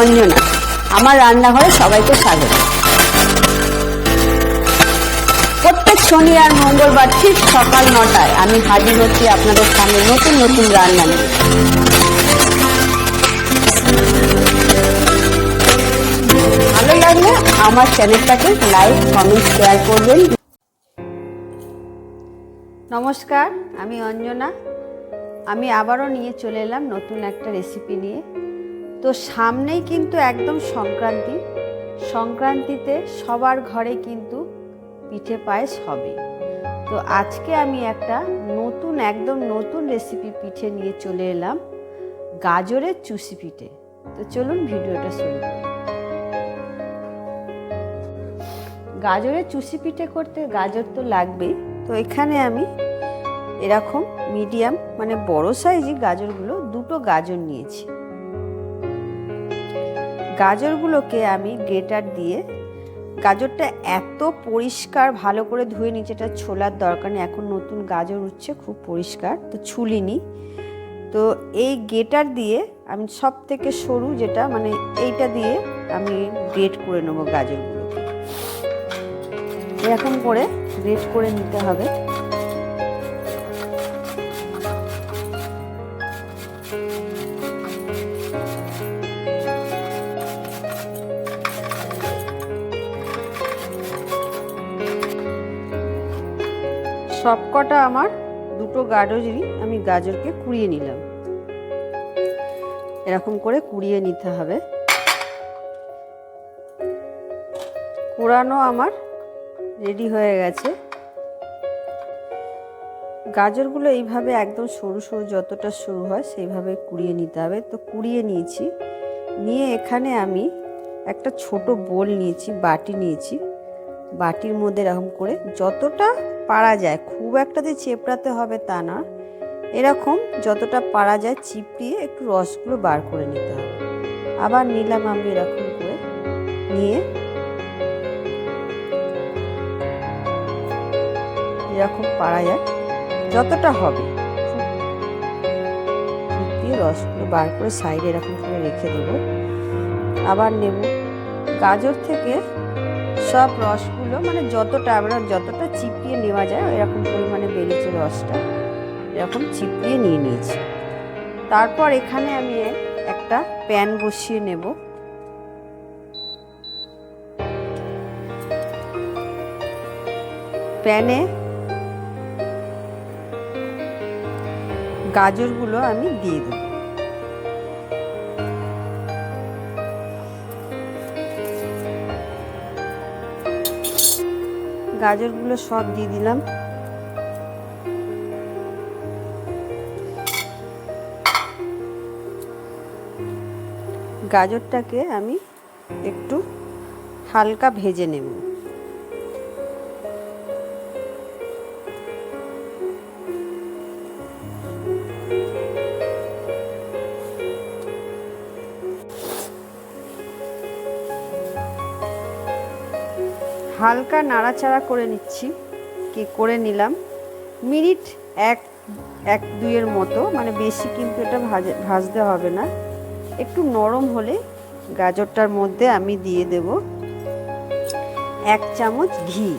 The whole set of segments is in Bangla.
অঞ্জনা। আমার রান্নাঘরে সবাইকে স্বাগত। প্রত্যেক শনি আর মঙ্গলবার ঠিক সকাল 9টায় আমি হাজির হচ্ছি আপনাদের সামনে নতুন নতুন রান্না নিয়ে। ভালো লাগলে আমার চ্যানেলটাকে লাইক, কমেন্ট, শেয়ার করবেন। নমস্কার, আমি অঞ্জনা। আমি আবারও নিয়ে চলে এলাম নতুন একটা রেসিপি নিয়ে। তো সামনেই কিন্তু একদম সংক্রান্তিতে সবার ঘরে কিন্তু পিঠে পায়েস হবে। তো আজকে আমি একটা একদম নতুন রেসিপি পিঠে নিয়ে চলে এলাম, গাজরের চুষি পিঠে। তো চলুন ভিডিওটা শুরু করি। গাজরের চুষি পিঠে করতে গাজর তো লাগবেই। তো এখানে আমি এরকম মিডিয়াম মানে বড় সাইজের গাজরগুলো, 2টো গাজর নিয়েছি। গাজরগুলোকে আমি গ্রেটার দিয়ে, গাজরটা এত পরিষ্কার ভালো করে ধুয়ে নিচ্ছে, এটা ছোলার দরকার নেই। এখন নতুন গাজর উঠছে, খুব পরিষ্কার, তো ছুলিনি। তো এই গ্রেটার দিয়ে আমি সব থেকে সরু যেটা মানে এইটা দিয়ে আমি গ্রেট করে নেবো গাজরগুলোকে। এরকম করে গ্রেট করে নিতে হবে। সবকটা আমার 2টো গাজরই আমি গাজরকে কুড়িয়ে নিলাম। এরকম করে কুড়িয়ে নিতে হবে। কুড়ানো আমার রেডি হয়ে গেছে। গাজরগুলো এইভাবে একদম সরু সরু, যতটা সরু হয় সেইভাবে কুড়িয়ে নিতে হবে। তো কুড়িয়ে নিয়েছি, নিয়ে এখানে আমি একটা ছোট বোল নিয়েছি, বাটি নিয়েছি। বাটির মধ্যে এরকম করে যতটা পারা যায়, খুব একটা যে চেপড়াতে হবে তা না, এরকম যতটা পারা যায় চিপড়িয়ে একটু রসগুলো বার করে নিতে হবে। আবার নিলাম আমি এরকম করে, নিয়ে এরকম পারা যায় যতটা হবে চিপড়িয়ে রসগুলো বার করে সাইডে এরকম করে রেখে দেবো। আবার নেব গাজর থেকে সব রসগুলো, মানে যতটা চিপিয়ে নেওয়া যায় এরকম পরিমাণে বেরিয়েছে রসটা, এরকম চিপিয়ে নিয়ে নিয়েছি। তারপর এখানে আমি একটা প্যান বসিয়ে নেব। প্যানে গাজরগুলো আমি দিয়ে দেব। গাজরগুলো সব দিয়ে দিলাম। গাজরটাকে আমি একটু হালকা ভেজে নেব। হালকা নাড়াচাড়া করে নিলাম মিনিট 1-2 মতো, মানে বেশি কিন্তু এটা ভাজতে হবে না। একটু নরম হলে গাজরটার মধ্যে আমি দিয়ে দেব 1 চামচ ঘি।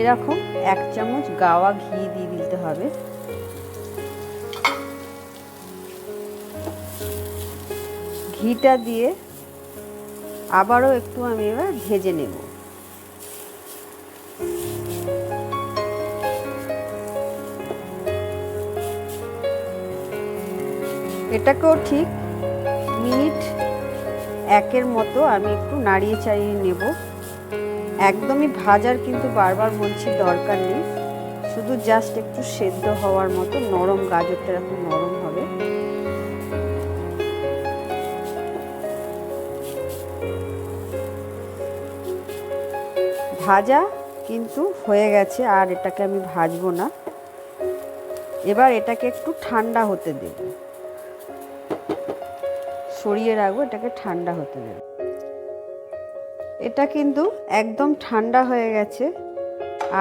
এরকম 1 চামচ গাওয়া ঘি দিয়ে দিতে হবে। ঘিটা দিয়ে আবারও একটু আমি এবার ভেজে নেব। এটাকেও ঠিক মিনিট 1 মতো আমি একটু নাড়িয়ে চাড়িয়ে নেব। একদমই ভাজার কিন্তু বারবার বলছি দরকার নেই, শুধু জাস্ট একটু সেদ্ধ হওয়ার মতো নরম, গাজরটা এরকম নরম হবে। ভাজা কিন্তু হয়ে গেছে, আর এটাকে আমি ভাজবো না। এবার এটাকে একটু ঠান্ডা হতে দেব, সরিয়ে রাখবো, এটাকে ঠান্ডা হতে দেব। এটা কিন্তু একদম ঠান্ডা হয়ে গেছে।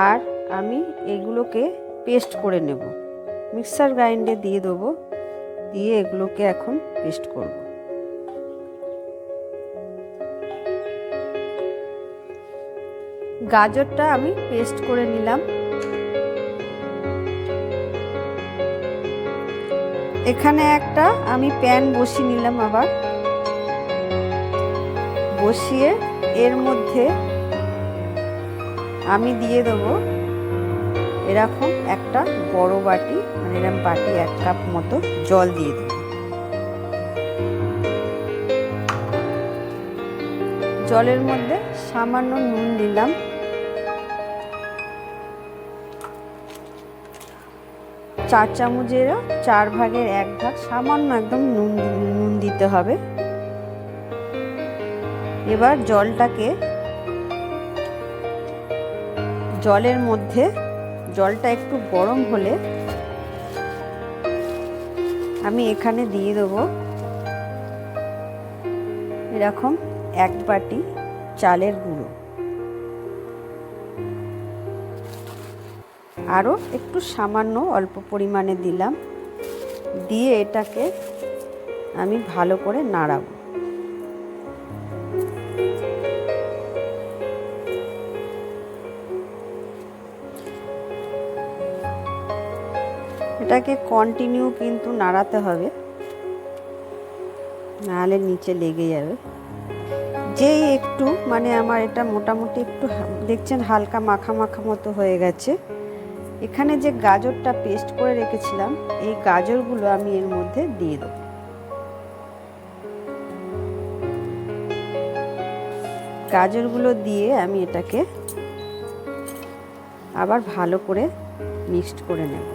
আর আমি এগুলোকে পেস্ট করে নেব, মিক্সার গ্রাইন্ডে দিয়ে দেবো। দিয়ে এগুলোকে এখন পেস্ট করব। গাজরটা আমি পেস্ট করে নিলাম। এখানে একটা আমি প্যান বসিয়ে নিলাম, আবার বসিয়ে এর মধ্যে আমি দিয়ে দেবো এরকম একটা বড় বাটি, মানে এরকম বাটি 1 কাপ মতো জল দিয়ে দেব। জলের মধ্যে সামান্য নুন দিলাম, চার চামচের 4 ভাগের 1 ভাগ সামান্য একদম নুন দিতে হবে। এবার জলের মধ্যে জলটা একটু গরম হলে আমি এখানে দিয়ে দেবো এরকম 1 বাটি চালের গুঁড়ো, আরও একটু সামান্য অল্প পরিমাণে দিলাম, দিয়ে এটাকে আমি ভালো করে নাড়াবো। এটাকে কন্টিনিউ কিন্তু নাড়াতে হবে, নাহলে নিচে লেগে যাবে। যেই একটু মানে আমার এটা মোটামুটি একটু দেখছেন হালকা মাখা মাখা মতো হয়ে গেছে, এখানে যে গাজরটা পেস্ট করে রেখেছিলাম এই গাজরগুলো আমি এর মধ্যে দিয়ে দেব। গাজরগুলো দিয়ে আমি এটাকে আবার ভালো করে মিক্সড করে নেব।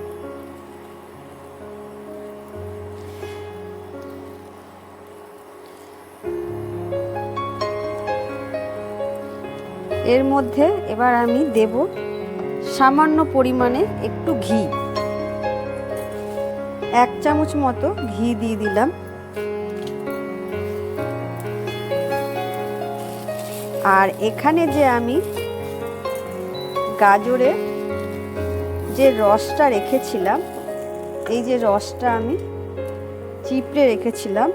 এর মধ্যে এবার আমি দেব সামান্য পরিমাণে একটু ঘি, 1 চামচ মতো ঘি দিয়ে দিলাম। আর এখানে যে আমি গাজরের যে রসটা রেখেছিলাম, এই যে রসটা আমি চিপড়ে রেখেছিলাম,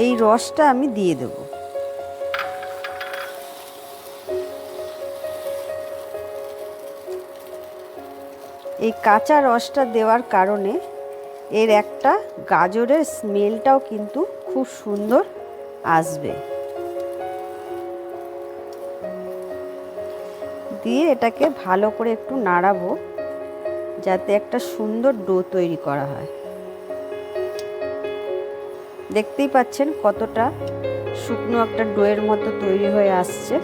এই রসটা আমি দিয়ে দেব। এই কাঁচা রসটা দেওয়ার কারণে এর একটা গাজরের স্মেলটাও কিন্তু খুব সুন্দর আসবে। দিয়ে এটাকে ভালো করে একটু নাড়াবো যাতে একটা সুন্দর ডো তৈরি করা হয়। দেখতেই পাচ্ছেন কতটা শুকনো একটা ডোয়ের মতো তৈরি হয়ে আসছে।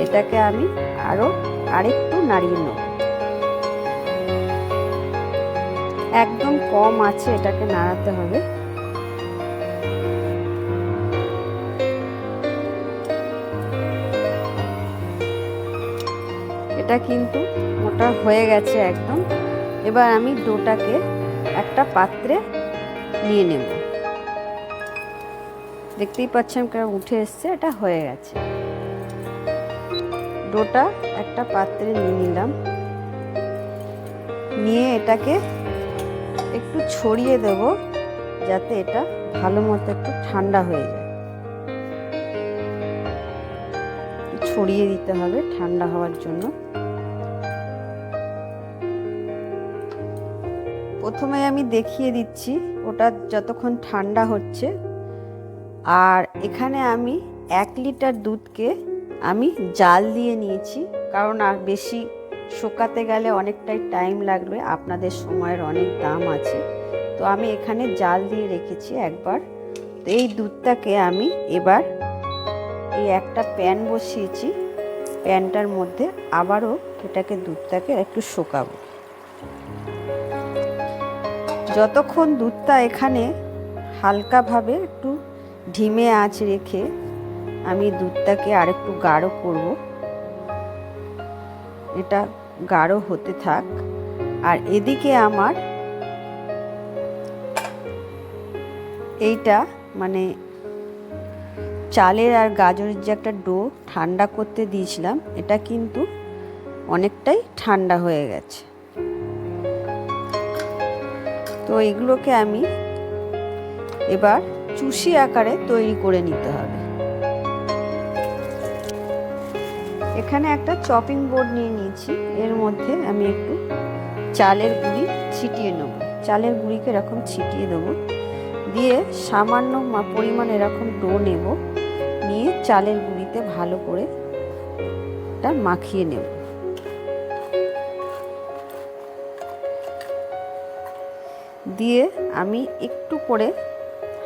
এটাকে আমি আরেকটু নাড়িয়ে নেব, একদম কম আছে এটাকে নাড়াতে হবে। এটা কিন্তু মোটা হয়ে গেছে একদম। এবার আমি ডোটাকে একটা পাত্রে নিয়ে নেব। দেখতেই পাচ্ছেন কেমন উঠে এসছে, এটা হয়ে গেছে। ডোটা একটা পাত্রে নিয়ে নিলাম, নিয়ে এটাকে একটু ছড়িয়ে দেব যাতে এটা ভালো মতো একটু ঠান্ডা হয়ে যায়। ছড়িয়ে দিতে হবে ঠান্ডা হওয়ার জন্য। প্রথমে আমি দেখিয়ে দিচ্ছি ওটা যতক্ষণ ঠান্ডা হচ্ছে। আর এখানে আমি 1 লিটার দুধকে আমি জাল দিয়ে নিয়েছি, কারণ আর বেশি শুকাতে গেলে অনেকটাই টাইম লাগবে, আপনাদের সময়ের অনেক দাম আছে। তো আমি এখানে জাল দিয়ে রেখেছি একবার। তো এই দুধটাকে আমি এবার এই একটা প্যান বসিয়েছি, প্যানটার মধ্যে আবারও এটাকে দুধটাকে একটু শুকাবো। যতক্ষণ দুধটা এখানে হালকাভাবে একটু ধিমে আঁচ রেখে আমি দুধটাকে আরেকটু গাঢ় করব। এটা গাঢ় হতে থাক। আর এদিকে আমার এইটা মানে চালের আর গাজরের যে একটা ডো ঠান্ডা করতে দিয়েছিলাম, এটা কিন্তু অনেকটাই ঠান্ডা হয়ে গেছে। তো এগুলোকে আমি এবার চুষি আকারে তৈরি করে নিতে হবে। এখানে একটা চপিং বোর্ড নিয়ে নিয়েছি, এর মধ্যে আমি একটু চালের গুঁড়ি ছিটিয়ে নেব। চালের গুঁড়িকে এরকম ছিটিয়ে দেবো, দিয়ে সামান্য পরিমাণ এরকম ডো নেব, নিয়ে চালের গুঁড়িতে ভালো করে এটা মাখিয়ে নেব। দিয়ে আমি একটু করে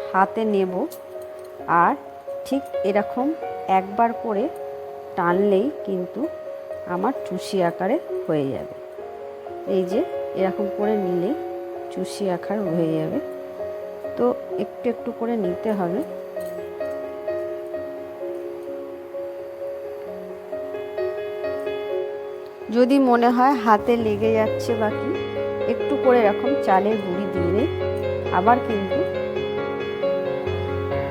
হাতে নেব, আর ঠিক এরকম একবার করে টানলেই কিন্তু আমার চুষি আকারে হয়ে যাবে। এই যে এরকম করে নিলেই চুষি আকার হয়ে যাবে। তো একটু একটু করে নিতে হবে। যদি মনে হয় হাতে লেগে যাচ্ছে বা কি, একটু করে এরকম চালের গুঁড়ি দিয়ে আবার কিন্তু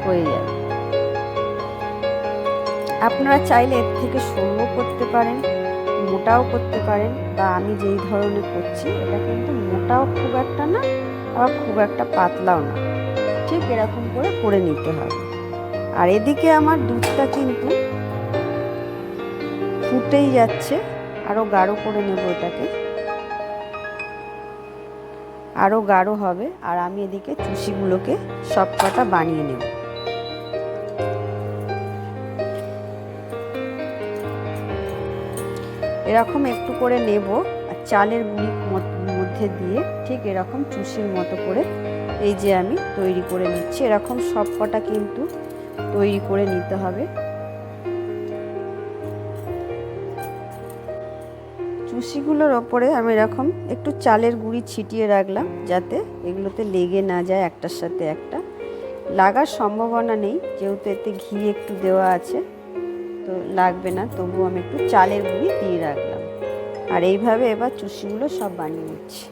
হয়ে যাবে। আপনারা চাইলে এর থেকে সরুও করতে পারেন, মোটাও করতে পারেন, বা আমি যেই ধরনের করছি এটা কিন্তু মোটাও খুব একটা না, আবার খুব একটা পাতলাও না, ঠিক এরকম করে করে নিতে হবে। আর এদিকে আমার দুধটা কিন্তু ফুটেই যাচ্ছে, আরও গাঢ় করে নেব, এটাকে আরও গাঢ় হবে। আর আমি এদিকে চুষিগুলোকে সব কটা বানিয়ে নেব। এরকম একটু করে নেব, আর চালের গুঁড়ির মধ্যে দিয়ে ঠিক এরকম চুষির মতো করে এই যে আমি তৈরি করে নিচ্ছি। এরকম সব কটা কিন্তু তৈরি করে নিতে হবে। চুষিগুলোর ওপরে আমি এরকম একটু চালের গুঁড়ি ছিটিয়ে রাখলাম, যাতে এগুলোতে লেগে না যায় একটার সাথে একটা। লাগার সম্ভাবনা নেই, যেহেতু এতে ঘি একটু দেওয়া আছে, তো লাগবে না, তবুও আমি একটু চালের গুঁড়ি দিয়ে রাখলাম। আর এইভাবে এবার চুষিগুলো সব বানিয়ে নিচ্ছি।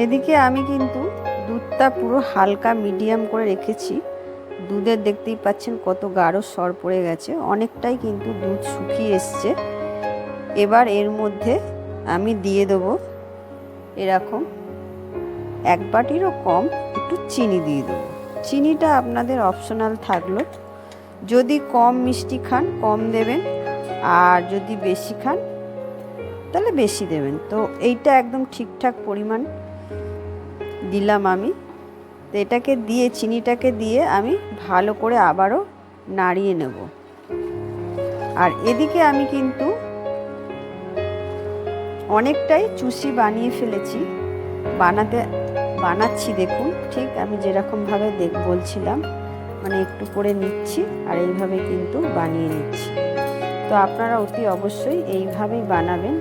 এদিকে আমি কিন্তু দুধটা পুরো হালকা মিডিয়াম করে রেখেছি। দুধের দেখতেই পাচ্ছেন কত গাঢ় সর পড়ে গেছে, অনেকটাই কিন্তু দুধ শুকিয়ে এসছে। এবার এর মধ্যে আমি দিয়ে দেবো এরকম 1 বাটিরও কম একটু চিনি দিয়ে দেবো। চিনিটা আপনাদের অপশনাল থাকলো, যদি কম মিষ্টি খান কম দেবেন, আর যদি বেশি খান তাহলে বেশি দেবেন। তো এইটা একদম ঠিকঠাক পরিমাণ দিলাম আমি। তো এটাকে দিয়ে, চিনিটাকে দিয়ে আমি ভালো করে আবারও নাড়িয়ে নেব। আর এদিকে আমি কিন্তু অনেকটাই চুষি বানিয়ে ফেলেছি, বানাচ্ছি দেখুন, ঠিক আমি যেরকমভাবে বলছিলাম, মানে একটু করে নিচ্ছি আর এইভাবে কিন্তু বানিয়ে নিচ্ছি। তো আপনারা অতি অবশ্যই এইভাবেই বানাবেন।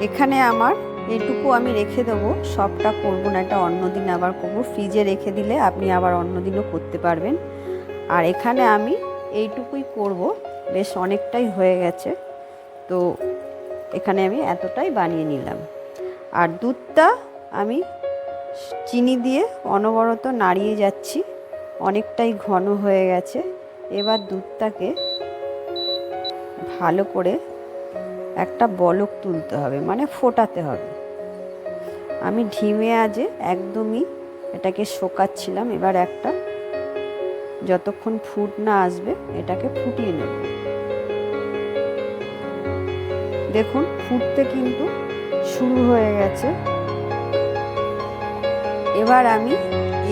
এখানে আমার এইটুকু আমি রেখে দেবো, সবটা করব না, এটা অন্যদিন আবার করব। ফ্রিজে রেখে দিলে আপনি আবার অন্যদিনও করতে পারবেন। আর এখানে আমি এইটুকুই করব, বেশ অনেকটাই হয়ে গেছে, তো এখানে আমি এতটাই বানিয়ে নিলাম। আর দুধটা আমি চিনি দিয়ে অনবরত নাড়িয়ে যাচ্ছি, অনেকটাই ঘন হয়ে গেছে। এবার দুধটাকে ভালো করে একটা বলক তুলতে হবে, মানে ফোটাতে হবে। আমি ঢিমে আজে একদমই এটাকে শোকাচ্ছিলাম। এবার একটা যতক্ষণ ফুট না আসবে এটাকে ফুটিয়ে নেব। দেখুন ফুটতে কিন্তু শুরু হয়ে গেছে। এবার আমি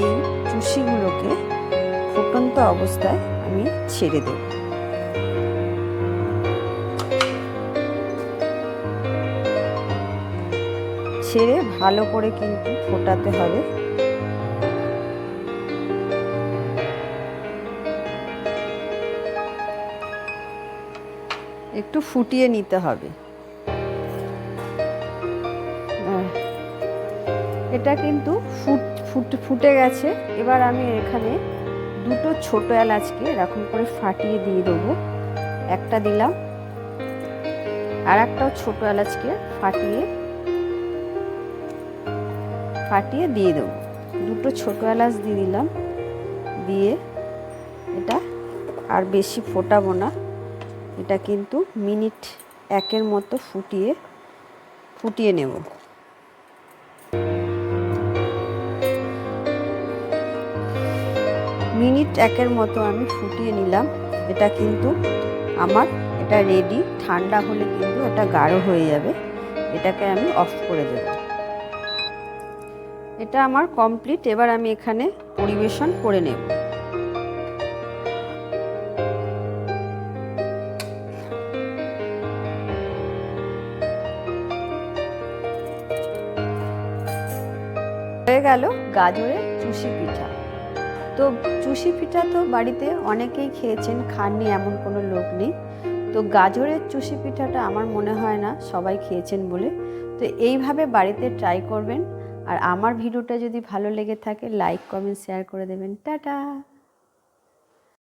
এই চুষিগুলোকে ফুটন্ত অবস্থায় আমি ছেড়ে দেব। ছেড়ে ভালো করে কিন্তু ফোটাতে হবে। একটু ফুটিয়ে নিতে হবে। এটা কিন্তু ফুটে গেছে। এবার আমি এখানে 2টো ছোট এলাচকে এরকম করে ফাটিয়ে দিয়ে দেবো। একটা দিলাম, আর একটাও ছোট এলাচকে ফাটিয়ে দিয়ে দেবো। 2টো ছোট এলাচ দিয়ে দিলাম। দিয়ে এটা আর বেশি ফোটাবো না, এটা কিন্তু মিনিট 1-এর মতো ফুটিয়ে নেব। মিনিট একের মতো আমি ফুটিয়ে নিলাম। এটা কিন্তু আমার এটা রেডি। ঠান্ডা হলে কিন্তু এটা গাঢ় হয়ে যাবে। এটাকে আমি অফ করে দেব। এটা আমার কমপ্লিট। এবার আমি এখানে পরিবেশন করে নেব। হয়ে গেল গাজরের চুষি পিঠা। তো চুষি পিঠা তো বাড়িতে অনেকেই খেয়েছেন, খাননি এমন কোনো লোক নেই। তো গাজরের চুষি পিঠাটা আমার মনে হয় না সবাই খেয়েছেন বলে। তো এইভাবে বাড়িতে ট্রাই করবেন। আর আমার ভিডিওটা যদি ভালো লেগে থাকে লাইক কমেন্ট শেয়ার করে দেবেন। টাটা।